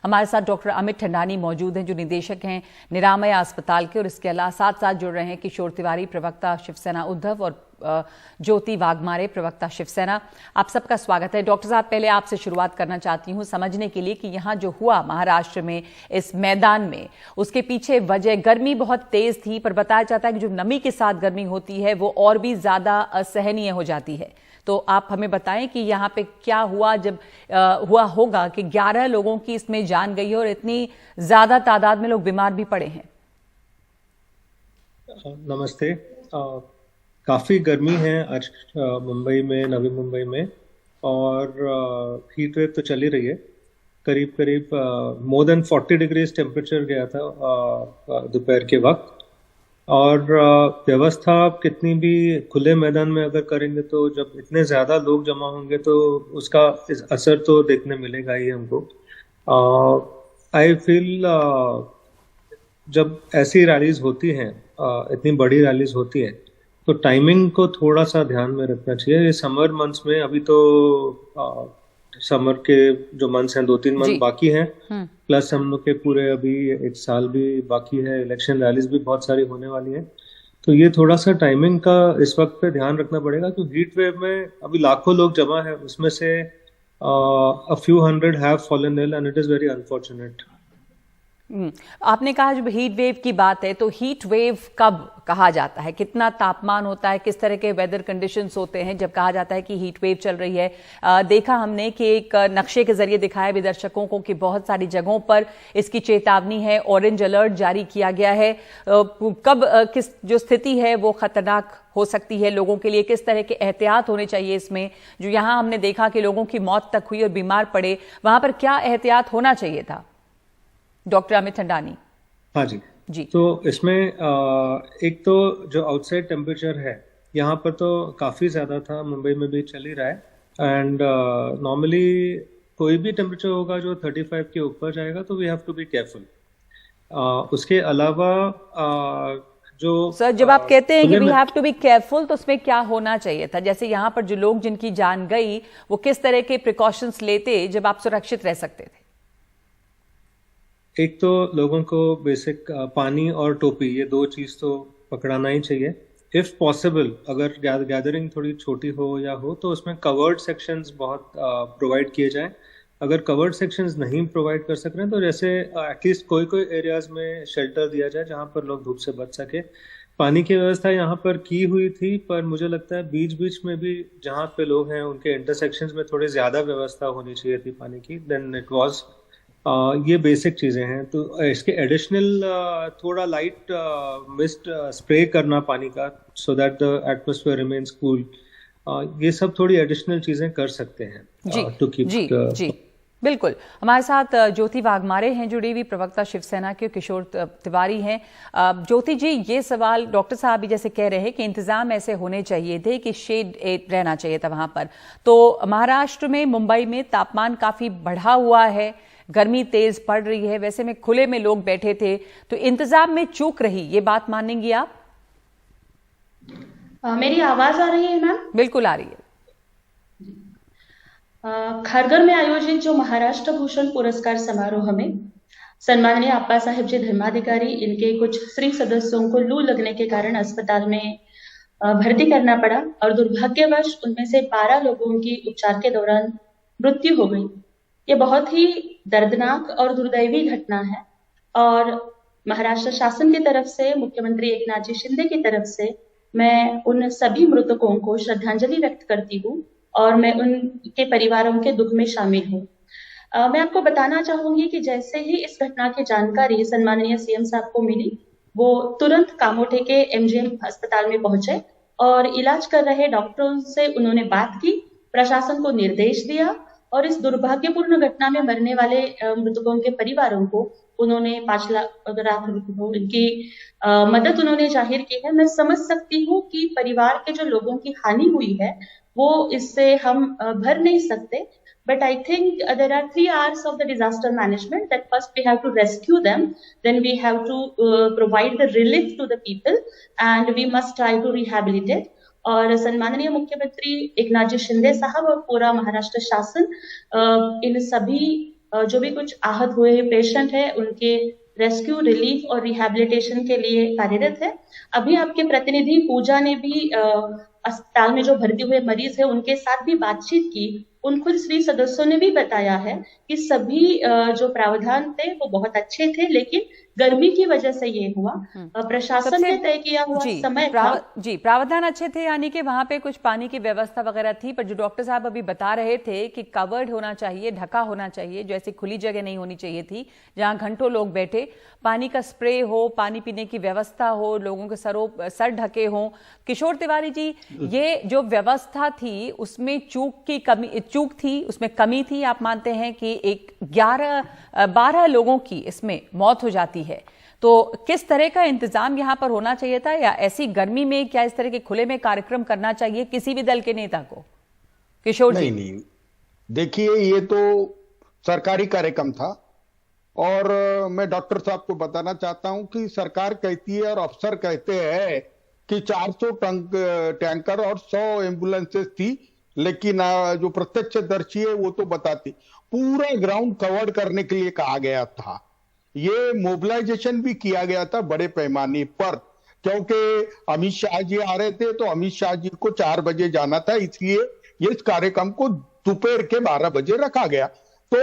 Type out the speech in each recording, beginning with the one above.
हमारे साथ डॉक्टर अमित ठंडानी मौजूद हैं, जो निदेशक हैं निरामय अस्पताल के, और इसके अलावा साथ जुड़ रहे हैं किशोर तिवारी, प्रवक्ता शिवसेना उद्धव, और ज्योति वाघमारे, प्रवक्ता शिवसेना। आप सबका स्वागत है। डॉक्टर साहब, पहले आपसे शुरुआत करना चाहती हूं समझने के लिए कि यहाँ जो हुआ महाराष्ट्र में इस मैदान में, उसके पीछे वजह गर्मी बहुत तेज थी, पर बताया जाता है कि जो नमी के साथ गर्मी होती है वो और भी ज्यादा असहनीय हो जाती है। तो आप हमें बताएं कि यहाँ पे क्या हुआ जब हुआ होगा कि 11 लोगों की इसमें जान गई है और इतनी ज्यादा तादाद में लोग बीमार भी पड़े हैं। नमस्ते। काफ़ी गर्मी है आज मुंबई में, नवी मुंबई में, और हीट वेव तो चल ही रही है। करीब करीब मोर देन 40 डिग्रीज टेम्परेचर गया था दोपहर के वक्त। और व्यवस्था कितनी भी खुले मैदान में अगर करेंगे तो जब इतने ज़्यादा लोग जमा होंगे तो उसका असर तो देखने मिलेगा ही हमको। आई फील जब ऐसी रैलीज होती हैं, इतनी बड़ी रैलीज होती है, तो टाइमिंग को थोड़ा सा ध्यान में रखना चाहिए। ये समर मंथ्स में, अभी तो समर के जो मंथ्स हैं 2-3 मंथ बाकी हैं, प्लस हम लोग के पूरे अभी 1 साल भी बाकी है, इलेक्शन रैलीज भी बहुत सारी होने वाली हैं। तो ये थोड़ा सा टाइमिंग का इस वक्त पे ध्यान रखना पड़ेगा, क्योंकि हीट वेव में अभी लाखों लोग जमा है, उसमें से a few hundred have fallen ill and it is very unfortunate. आपने कहा जब हीट वेव की बात है, तो हीट वेव कब कहा जाता है? कितना तापमान होता है? किस तरह के वेदर कंडीशंस होते हैं जब कहा जाता है कि हीट वेव चल रही है? देखा हमने कि एक नक्शे के जरिए दिखाया भी दर्शकों को कि बहुत सारी जगहों पर इसकी चेतावनी है, ऑरेंज अलर्ट जारी किया गया है। कब किस जो स्थिति है वो खतरनाक हो सकती है लोगों के लिए? किस तरह के एहतियात होने चाहिए इसमें? जो यहाँ हमने देखा कि लोगों की मौत तक हुई और बीमार पड़े, वहां पर क्या एहतियात होना चाहिए था? डॉक्टर अमित ठंडानी। हाँ जी। तो इसमें एक तो जो आउटसाइड टेम्परेचर है यहाँ पर तो काफ़ी ज़्यादा था, मुंबई में भी चल ही रहा है। एंड नॉर्मली कोई भी टेम्परेचर होगा जो 35 के ऊपर जाएगा तो we have to be careful. उसके अलावा जो सर, जब आप कहते हैं कि we have to be careful, तो उसमें क्या होना चाहिए था? जैसे यहाँ पर जो लोग जिनकी जान गई, वो किस तरह के प्रिकॉशंस लेते जब आप सुरक्षित रह सकते थे? एक तो लोगों को बेसिक पानी और टोपी, ये 2 चीज़ तो पकड़ाना ही चाहिए। इफ़ पॉसिबल, अगर गैदरिंग थोड़ी छोटी हो या हो तो उसमें कवर्ड सेक्शंस बहुत प्रोवाइड किए जाएं। अगर कवर्ड सेक्शंस नहीं प्रोवाइड कर सक रहे हैं तो जैसे एटलीस्ट कोई एरियाज में शेल्टर दिया जाए जहां पर लोग धूप से बच सके। पानी की व्यवस्था यहाँ पर की हुई थी, पर मुझे लगता है बीच बीच में भी जहाँ पे लोग हैं उनके इंटरसेक्शंस में थोड़ी ज़्यादा व्यवस्था होनी चाहिए थी पानी की देन इट वॉज। ये बेसिक चीज़ें हैं। तो इसके एडिशनल थोड़ा लाइट मिस्ट स्प्रे करना पानी का, so that the atmosphere remains cool. ये सब थोड़ी एडिशनल चीज़ें कर सकते हैं टू कीप। जी बिल्कुल। हमारे साथ ज्योति वाघमारे हैं जुड़ी हुई, प्रवक्ता शिवसेना के, किशोर तिवारी हैं। ज्योति जी, ये सवाल डॉक्टर साहब भी जैसे कह रहे हैं कि इंतजाम ऐसे होने चाहिए थे कि शेड रहना चाहिए था वहां पर। तो महाराष्ट्र में, मुंबई में तापमान काफी बढ़ा हुआ है, गर्मी तेज पड़ रही है, वैसे में खुले में लोग बैठे थे, तो इंतजाम में चूक रही, ये बात मानेंगी आप? मेरी आवाज आ रही है मैम? बिल्कुल आ रही है। खारघर में आयोजित जो महाराष्ट्र भूषण पुरस्कार समारोह में सम्माननीय अप्पा साहेब जी धर्माधिकारी, इनके कुछ स्त्री सदस्यों को लू लगने के कारण अस्पताल में भर्ती करना पड़ा, और दुर्भाग्यवश उनमें से 12 लोगों की उपचार के दौरान मृत्यु हो गई। ये बहुत ही दर्दनाक और दुर्दैवी घटना है, और महाराष्ट्र शासन की तरफ से, मुख्यमंत्री एकनाथ जी शिंदे की तरफ से मैं उन सभी मृतकों को श्रद्धांजलि व्यक्त करती हूँ, और मैं उनके परिवारों के दुख में शामिल हूँ। मैं आपको बताना चाहूंगी कि जैसे ही इस घटना की जानकारी सम्माननीय सीएम साहब को मिली, वो तुरंत कामोठे के एमजीएम अस्पताल में पहुंचे और इलाज कर रहे डॉक्टरों से उन्होंने बात की, प्रशासन को निर्देश दिया, और इस दुर्भाग्यपूर्ण घटना में मरने वाले मृतकों के परिवारों को उन्होंने 5 लाख रुपए इनकी मदद उन्होंने जाहिर की है। मैं समझ सकती हूँ कि परिवार के जो लोगों की हानि हुई है वो इससे हम भर नहीं सकते, but I think there are 3 hours of the disaster management, that first we have to rescue them, then we have to provide the relief to the people, and we must try to rehabilitate. और सम्माननीय मुख्यमंत्री एकनाथ जी शिंदे साहब और पूरा महाराष्ट्र शासन इन सभी जो भी कुछ आहत हुए पेशेंट है उनके रेस्क्यू, रिलीफ और रिहैबिलिटेशन के लिए कार्यरत है। अभी आपके प्रतिनिधि पूजा ने भी अस्पताल में जो भर्ती हुए मरीज है उनके साथ भी बातचीत की। उन खुद श्री सदस्यों ने भी बताया है कि सभी जो प्रावधान थे वो बहुत अच्छे थे, लेकिन गर्मी की वजह से ये हुआ। प्रशासन ने तय किया हुआ समय था। जी, प्रावधान अच्छे थे, यानी कि वहां पे कुछ पानी की व्यवस्था वगैरह थी, पर जो डॉक्टर साहब अभी बता रहे थे कि कवर्ड होना चाहिए, ढका होना चाहिए, जो ऐसी खुली जगह नहीं होनी चाहिए थी जहां घंटों लोग बैठे, पानी का स्प्रे हो, पानी पीने की व्यवस्था हो, लोगों के सर ढके हों। किशोर तिवारी जी, ये जो व्यवस्था थी उसमें चूक थी, उसमें कमी थी। आप मानते हैं कि 12 लोगों की इसमें मौत हो जाती है, तो किस तरह का इंतजाम यहां पर होना चाहिए था, या ऐसी गर्मी में क्या इस तरह के खुले में कार्यक्रम करना चाहिए किसी भी दल के नेता को? किशोर जी। नहीं, देखिए, ये तो सरकारी कार्यक्रम था और मैं डॉक्टर साहब को बताना चाहता हूं कि सरकार कहती है और अफसर कहते हैं कि 400 टैंकर और 100 एम्बुलेंसेस थी, लेकिन जो प्रत्यक्षदर्शी है वो तो बताती पूरा ग्राउंड कवर्ड करने के लिए कहा गया था। ये मोबिलाइजेशन भी किया गया था बड़े पैमाने पर, क्योंकि अमित शाह जी आ रहे थे, तो अमित शाह जी को 4 बजे जाना था, इसलिए इस कार्यक्रम को दोपहर के 12 बजे रखा गया। तो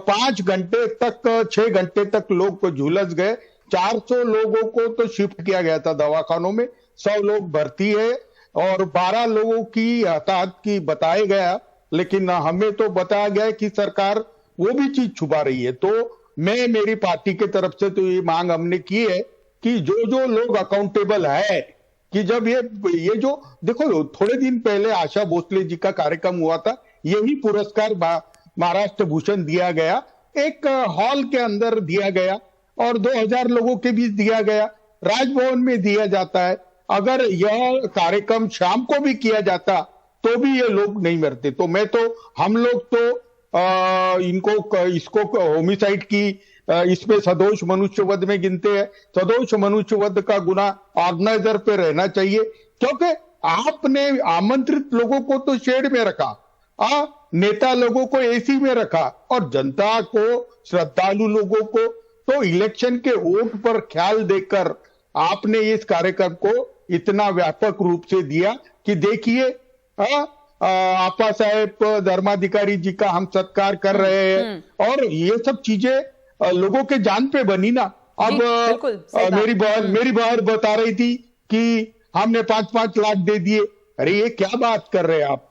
5 घंटे तक 6 घंटे तक लोग झुलस गए। 400 लोगों को तो शिफ्ट किया गया था दवाखानों में, 100 लोग भर्ती है और 12 लोगों की हताहत की बताया गया, लेकिन हमें तो बताया गया कि सरकार वो भी चीज छुपा रही है। तो मेरी पार्टी की तरफ से तो ये मांग हमने की है कि जो लोग अकाउंटेबल है, कि जब ये जो देखो, थोड़े दिन पहले आशा भोसले जी का कार्यक्रम हुआ था, यही पुरस्कार महाराष्ट्र भूषण दिया गया, एक हॉल के अंदर दिया गया और 2000 लोगों के बीच दिया गया, राजभवन में दिया जाता है। अगर यह कार्यक्रम शाम को भी किया जाता तो भी ये लोग नहीं मरते। तो हम लोग तो इसको होमिसाइड की इसमें सदोष मनुष्यवध में गिनते हैं। सदोष मनुष्यवध का गुना ऑर्गेनाइजर पे रहना चाहिए, क्योंकि आपने आमंत्रित लोगों को तो शेड में रखा, नेता लोगों को एसी में रखा और जनता को, श्रद्धालु लोगों को तो इलेक्शन के वोट पर ख्याल देकर आपने इस कार्यक्रम को इतना व्यापक रूप से दिया कि देखिए, आपा साहेब धर्माधिकारी जी का हम सत्कार कर रहे हैं और ये सब चीजें लोगों के जान पे बनी ना। अब मेरी बहन बता रही थी कि हमने 5-5 लाख दे दिए। अरे ये क्या बात कर रहे हैं आप?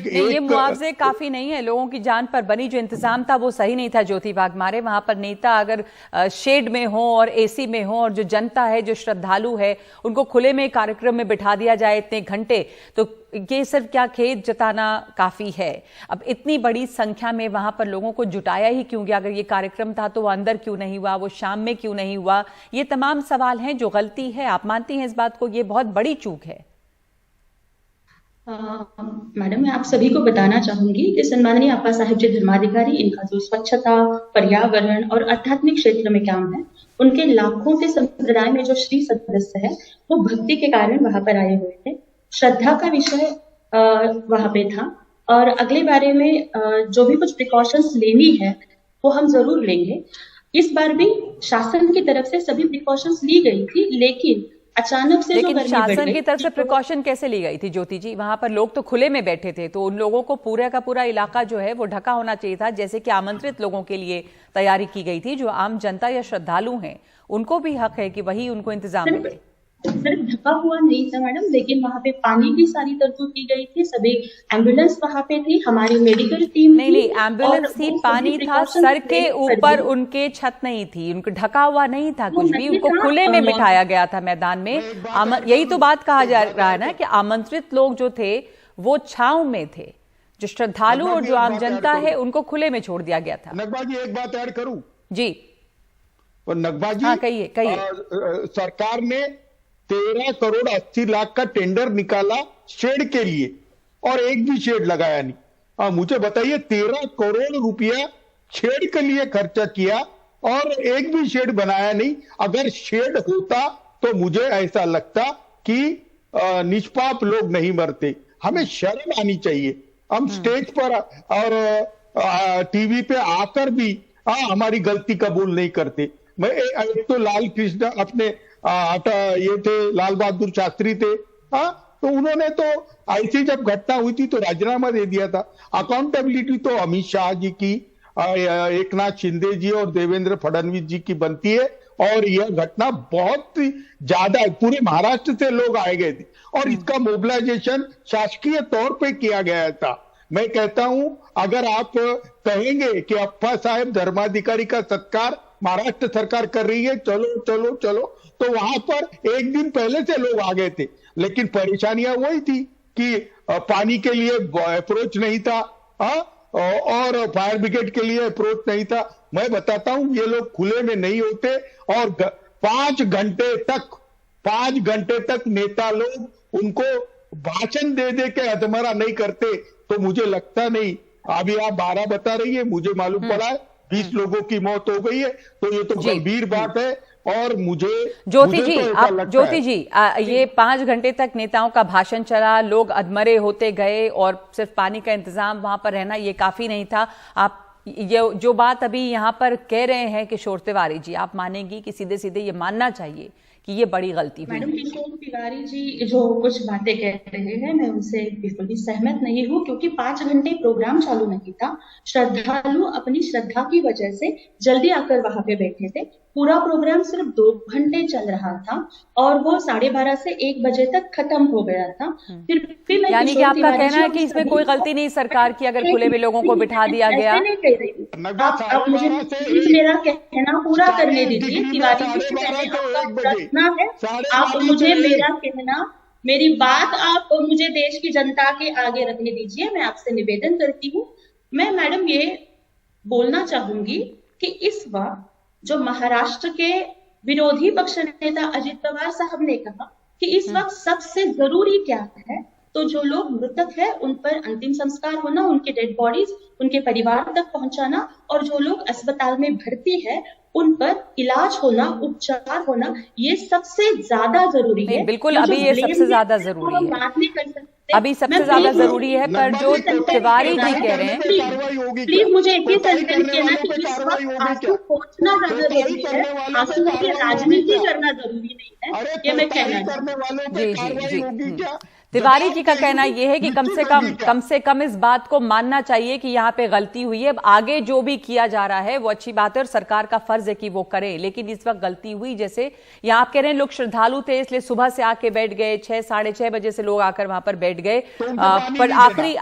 ये मुआवजे काफी नहीं है, लोगों की जान पर बनी। जो इंतजाम था वो सही नहीं था ज्योति वाघमारे। वहां पर नेता अगर शेड में हो और एसी में हो, और जो जनता है, जो श्रद्धालु है, उनको खुले में कार्यक्रम में बिठा दिया जाए इतने घंटे, तो ये सिर्फ क्या खेद जताना काफी है। अब इतनी बड़ी संख्या में वहां पर लोगों को जुटाया ही क्यों गया? अगर ये कार्यक्रम था तो वो अंदर क्यों नहीं हुआ, वो शाम में क्यों नहीं हुआ? ये तमाम सवाल हैं। जो गलती है, आप मानती हैं इस बात को, ये बहुत बड़ी चूक है? मैडम, मैं आप सभी को बताना चाहूंगी कि सम्माननीय आपा साहिब जी धर्माधिकारी, इनका जो स्वच्छता, पर्यावरण और आध्यात्मिक क्षेत्र में काम है, उनके लाखों के संप्रदाय में जो श्री सदस्य है वो भक्ति के कारण वहां पर आए हुए थे। श्रद्धा का विषय वहां पे था और अगले बारे में जो भी कुछ प्रिकॉशंस लेनी है वो हम जरूर लेंगे। इस बार भी शासन की तरफ से सभी प्रिकॉशंस ली गई थी, लेकिन अचानक से लेकिन शासन की तरफ से प्रिकॉशन कैसे ली गई थी ज्योति जी? वहां पर लोग तो खुले में बैठे थे, तो उन लोगों को पूरा का पूरा इलाका जो है वो ढका होना चाहिए था, जैसे कि आमंत्रित लोगों के लिए तैयारी की गई थी। जो आम जनता या श्रद्धालु हैं उनको भी हक है कि वही उनको इंतजाम मिले। सिर्फ ढका हुआ नहीं था मैडम, लेकिन वहां पे पानी की सारी तरतूब की गई थी, सभी एम्बुलेंस वहां पे थी, हमारी मेडिकल टीम नहीं, एम्बुलेंस थी, पानी था, सर के ऊपर उनके छत नहीं थी, उनको ढका हुआ नहीं था कुछ भी, उनको खुले में बिठाया गया था मैदान में। यही तो बात कहा जा रहा है ना कि आमंत्रित लोग जो थे वो छांव में थे, जो श्रद्धालु और जो आम जनता है उनको खुले में छोड़ दिया गया था। नकबा जी, एक बात ऐड करूं जी? नकबा जी, हाँ, कहिए। सरकार ने 13 करोड़ 80 लाख का टेंडर निकाला शेड के लिए और एक भी शेड लगाया नहीं। मुझे बताइए, 13 करोड़ रुपया शेड के लिए खर्चा किया और एक भी शेड बनाया नहीं। अगर शेड होता तो मुझे ऐसा लगता कि निष्पाप लोग नहीं मरते। हमें शर्म आनी चाहिए। हम स्टेज पर और टीवी पे आकर भी हमारी गलती कबूल नहीं करते। मैं एक तो लाल कृष्ण अपने ये थे, लाल बहादुर शास्त्री थे, तो उन्होंने तो ऐसी जब घटना हुई थी तो राजीनामा दे दिया था। अकाउंटेबिलिटी तो अमित शाह जी की, एकनाथ शिंदे जी और देवेंद्र फडणवीस जी की बनती है, और यह घटना बहुत ज्यादा पूरे महाराष्ट्र से लोग आए गए थे और इसका मोबिलाइजेशन शासकीय तौर पे किया गया था। मैं कहता हूं अगर आप कहेंगे कि अप्पा साहेब धर्माधिकारी का सत्कार महाराष्ट्र सरकार कर रही है, चलो चलो चलो, तो वहां पर एक दिन पहले से लोग आ गए थे, लेकिन परेशानियां वही थी कि पानी के लिए अप्रोच नहीं था और फायर ब्रिगेड के लिए अप्रोच नहीं था। मैं बताता हूं ये लोग खुले में नहीं होते और 5 घंटे तक नेता लोग उनको भाषण दे दे के अधमरा नहीं करते। तो मुझे लगता नहीं, अभी आप 12 बता रही है, मुझे मालूम पड़ा है 20 लोगों की मौत हो गई है, तो ये तो गंभीर बात है। और मुझे ज्योति जी, तो आप ज्योति जी, ये 5 घंटे तक नेताओं का भाषण चला, लोग अधमरे होते गए और सिर्फ पानी का इंतजाम वहां पर रहना ये काफी नहीं था। आप ये जो बात अभी यहाँ पर कह रहे हैं किशोर तिवारी जी, आप मानेंगी कि सीधे सीधे ये मानना चाहिए कि ये बड़ी गलती हुई? मैडम, किशोर तिवारी जी जो कुछ बातें कह रहे हैं मैं उनसे बिल्कुल भी सहमत नहीं हूँ, क्योंकि 5 घंटे प्रोग्राम चालू नहीं था। श्रद्धालु अपनी श्रद्धा की वजह से जल्दी आकर वहां पे बैठे थे। पूरा प्रोग्राम सिर्फ 2 घंटे चल रहा था और वो 12:30 से 1 बजे तक खत्म हो गया था। फिर भी मैं यानी कि आपका कहना है कि इसमें कोई गलती नहीं सरकार की अगर खुले में लोगों को बिठा दिया गया? नहीं कह रही हूँ, आप मुझे प्लीज मेरा कहना पूरा करने दीजिए। तिवारी जी, है आप मुझे मेरा कहना, मेरी बात आप मुझे देश की जनता के आगे रखने दीजिए। मैं आपसे निवेदन करती हूँ। मैं मैडम ये बोलना चाहूंगी कि इस वक्त जो महाराष्ट्र के विरोधी पक्ष नेता अजित पवार साहब ने कहा कि इस वक्त सबसे जरूरी क्या है, तो जो लोग मृतक है उन पर अंतिम संस्कार होना, उनके डेड बॉडीज उनके परिवार तक पहुंचाना, और जो लोग अस्पताल में भर्ती है उन पर इलाज होना, उपचार होना, ये सबसे ज्यादा जरूरी है। बिल्कुल, अभी ये सबसे ज्यादा जरूरी है, बात नहीं कर सकते, अभी सबसे ज्यादा जरूरी है। पर जो तिवारी जी कह रहे हैं, प्लीज मुझे एक ही सेंटेंस कहना कि इस वक्त आंसू पोंछना जरूरी है, आंसू की राजनीति करना जरूरी नहीं है, ये मैं कहना चाहती हूँ। जी। तिवारी जी का कहना यह है कि कम से कम इस बात को मानना चाहिए कि यहाँ पे गलती हुई है। अब आगे जो भी किया जा रहा है वो अच्छी बात है और सरकार का फर्ज है कि वो करे, लेकिन इस वक्त गलती हुई। जैसे यहाँ आप कह रहे हैं लोग श्रद्धालु थे इसलिए सुबह से आके बैठ गए, 6 साढ़े 6 बजे से लोग आकर वहां पर बैठ गए। पर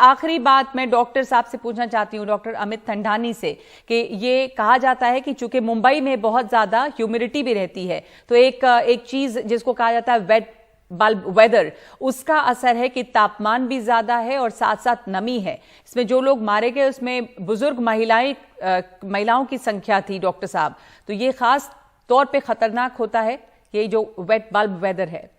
आखिरी बात मैं डॉक्टर साहब से पूछना चाहती हूँ, डॉक्टर अमित थंडानी से, कि ये कहा जाता है कि चूंकि मुंबई में बहुत ज्यादा ह्यूमिडिटी भी रहती है, तो एक चीज जिसको कहा जाता है वेट बल्ब वेदर, उसका असर है कि तापमान भी ज्यादा है और साथ साथ नमी है। इसमें जो लोग मारे गए उसमें बुजुर्ग महिलाओं की संख्या थी डॉक्टर साहब, तो ये खास तौर पे खतरनाक होता है ये जो वेट बल्ब वेदर है।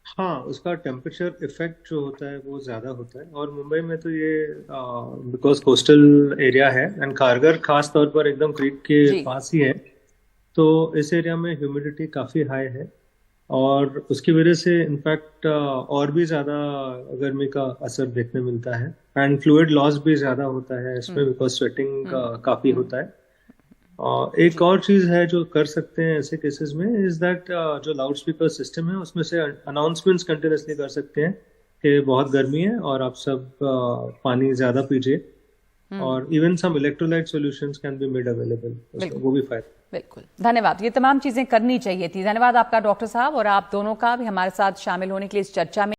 हाँ, उसका टेम्परेचर इफेक्ट जो होता है वो ज्यादा होता है, और मुंबई में तो ये बिकॉज कोस्टल एरिया है एंड खारघर खास तौर पर एकदम क्रीक के पास ही है, तो इस एरिया में ह्यूमिडिटी काफी हाई है और उसकी वजह से इनफैक्ट और भी ज्यादा गर्मी का असर देखने मिलता है एंड फ्लूइड लॉस भी ज्यादा होता है इसमें, बिकॉज स्वेटिंग काफी होता है। एक और चीज है जो कर सकते हैं ऐसे केसेस में, इज दैट जो लाउड स्पीकर सिस्टम है उसमें से अनाउंसमेंट्स कंटिन्यूसली कर सकते हैं कि बहुत गर्मी है और आप सब पानी ज्यादा पीजिए, और even some electrolyte solutions can be made available, वो भी फायदा। बिल्कुल, धन्यवाद। ये तमाम चीजें करनी चाहिए थी। धन्यवाद आपका डॉक्टर साहब और आप दोनों का भी हमारे साथ शामिल होने के लिए इस चर्चा में।